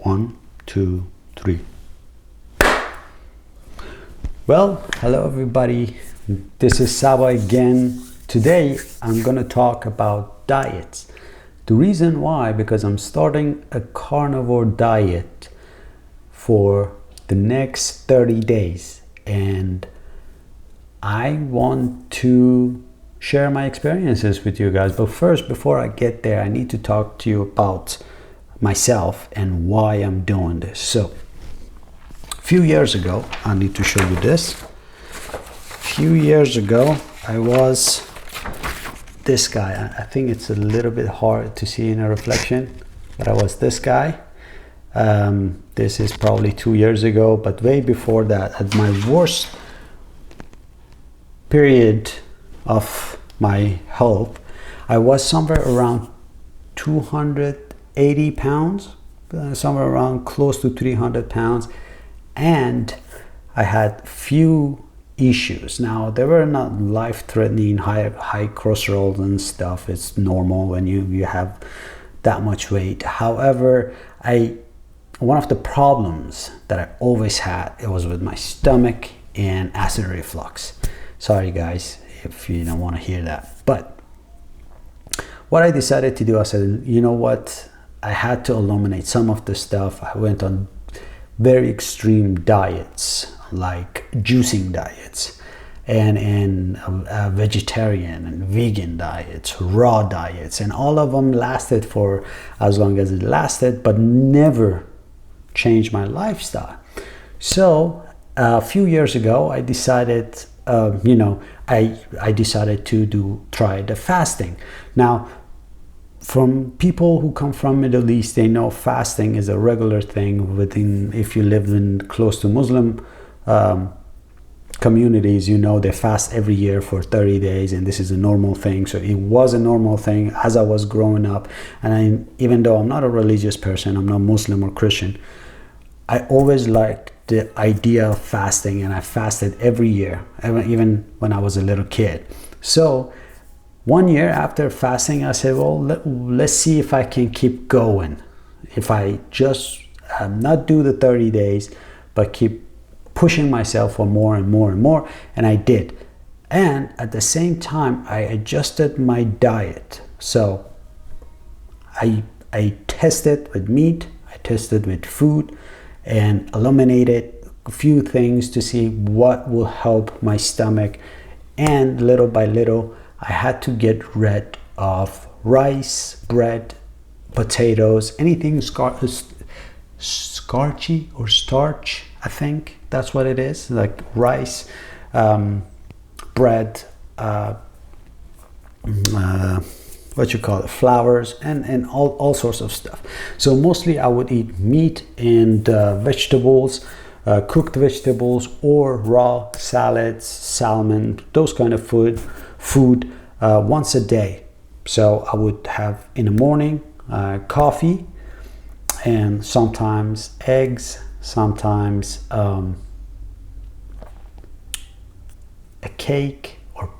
1, 2, 3. Well, hello everybody. This is Saba again. Today I'm going to talk about diets. The reason why, because I'm starting a carnivore diet for the next 30 days and I want to share my experiences with you guys. But first, before I get there, I need to talk to you about myself and why I'm doing this. So a few years ago, I need to show you this. A few years ago, I was this guy. I think it's a little bit hard to see in a reflection, but I was this guy. This is probably 2 years ago, but way before that, at my worst period of my health, I was somewhere around 280 pounds, somewhere around close to 300 pounds, and I had few issues. Now, they were not life-threatening, high cholesterol and stuff. It's normal when you have that much weight. However, one of the problems that I always had, it was with my stomach and acid reflux. Sorry guys if you don't want to hear that, but what I decided to do, I said, you know what, I had to eliminate some of the stuff. I went on very extreme diets, like juicing diets and vegetarian and vegan diets, raw diets, and all of them lasted for as long as it lasted, but never changed my lifestyle. So a few years ago, I decided, I decided to try the fasting. Now, from people who come from Middle East, they know fasting is a regular thing within, if you live in close to Muslim communities, you know they fast every year for 30 days, and this is a normal thing. So it was a normal thing as I was growing up. And even though I'm not a religious person, I'm not Muslim or Christian, I always liked the idea of fasting, and I fasted every year, even when I was a little kid. So one year after fasting, I said, well, let's see if I can keep going. If I just not do the 30 days, but keep pushing myself for more and more and more. And I did. And at the same time, I adjusted my diet. So I tested with meat, I tested with food, and eliminated a few things to see what will help my stomach. And little by little, I had to get rid of rice, bread, potatoes, anything starchy or starch, I think that's what it is, like rice, bread, flours, and all sorts of stuff. So mostly I would eat meat and vegetables, cooked vegetables, or raw salads, salmon, those kind of food once a day. So I would have in the morning coffee, and sometimes eggs, sometimes a cake or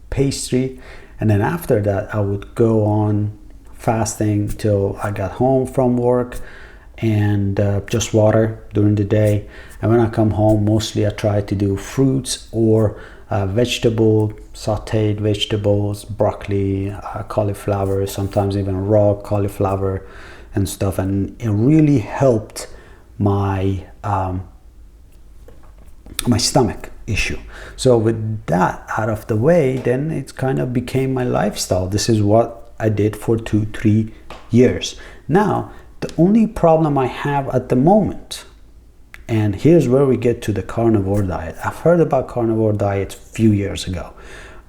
pastry. And then after that, I would go on fasting till I got home from work, and just water during the day. And when I come home, mostly I try to do fruits or sauteed vegetables, broccoli, cauliflower, sometimes even raw cauliflower and stuff. And it really helped my my stomach issue. So with that out of the way, then it kind of became my lifestyle. This is what I did for 2-3 years. Now, the only problem I have at the moment, and here's where we get to the carnivore diet. I've heard about carnivore diets a few years ago,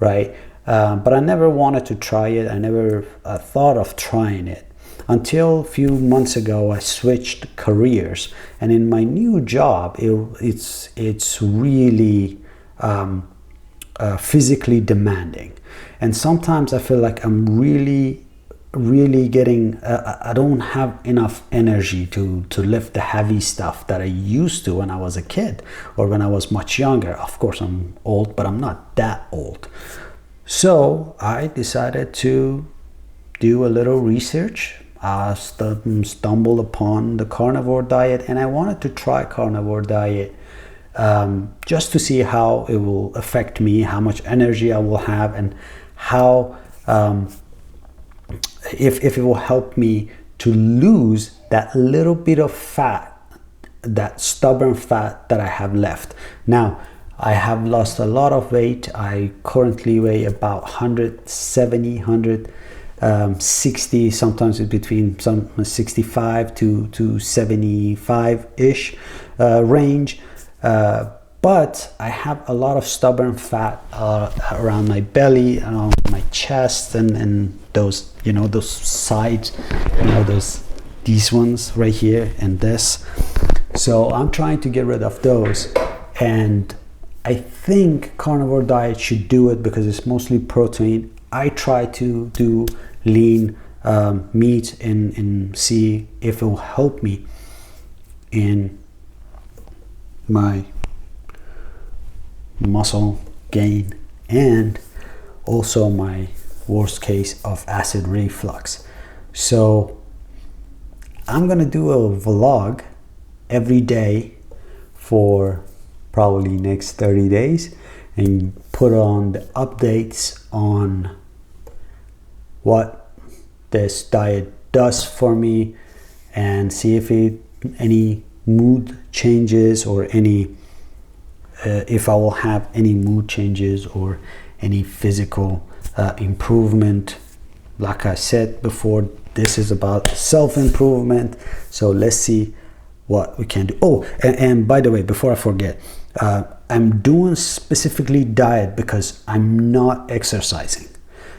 right? But I never wanted to try it. I never thought of trying it until a few months ago. I switched careers, and in my new job, it's really physically demanding, and sometimes I feel like I'm really getting I don't have enough energy to lift the heavy stuff that I used to when I was a kid or when I was much younger. Of course, I'm old, but I'm not that old. So I decided to do a little research. stumbled upon the carnivore diet, and I wanted to try carnivore diet just to see how it will affect me, how much energy I will have, and how if it will help me to lose that little bit of fat, that stubborn fat that I have left. Now, I have lost a lot of weight. I currently weigh about 170, 160, sometimes it's between some 65 to 75 ish range. But I have a lot of stubborn fat around my belly, around my chest, and those, you know, those sides, you know, these ones right here and this. So I'm trying to get rid of those, and I think carnivore diet should do it because it's mostly protein. I try to do lean meat and see if it will help me in my muscle gain and also my worst case of acid reflux. So I'm gonna do a vlog every day for probably next 30 days and put on the updates on what this diet does for me, and see if any mood changes or any if I will have any mood changes or any physical improvement. Like I said before, this is about self-improvement, so let's see what we can do. Oh, and by the way, before I forget, I'm doing specifically diet because I'm not exercising.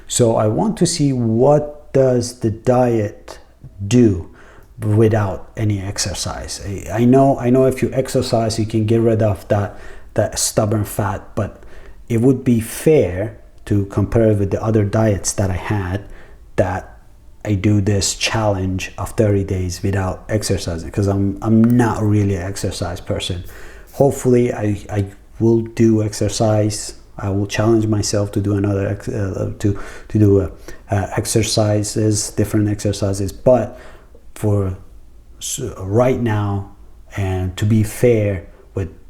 So I want to see what does the diet do without any exercise. I know if you exercise, you can get rid of that stubborn fat, but it would be fair to compare with the other diets that I had, that I do this challenge of 30 days without exercising, because I'm not really an exercise person. Hopefully I will do exercise. I will challenge myself to do another to do exercises, different exercises, but for right now, and to be fair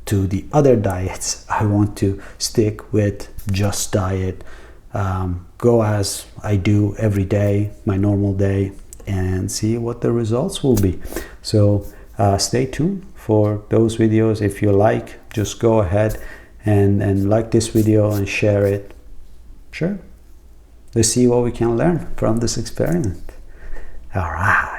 to the other diets, I want to stick with just diet, go as I do every day, my normal day, and see what the results will be. So stay tuned for those videos. If you like, just go ahead and like this video and share it. Sure, let's see what we can learn from this experiment. All right.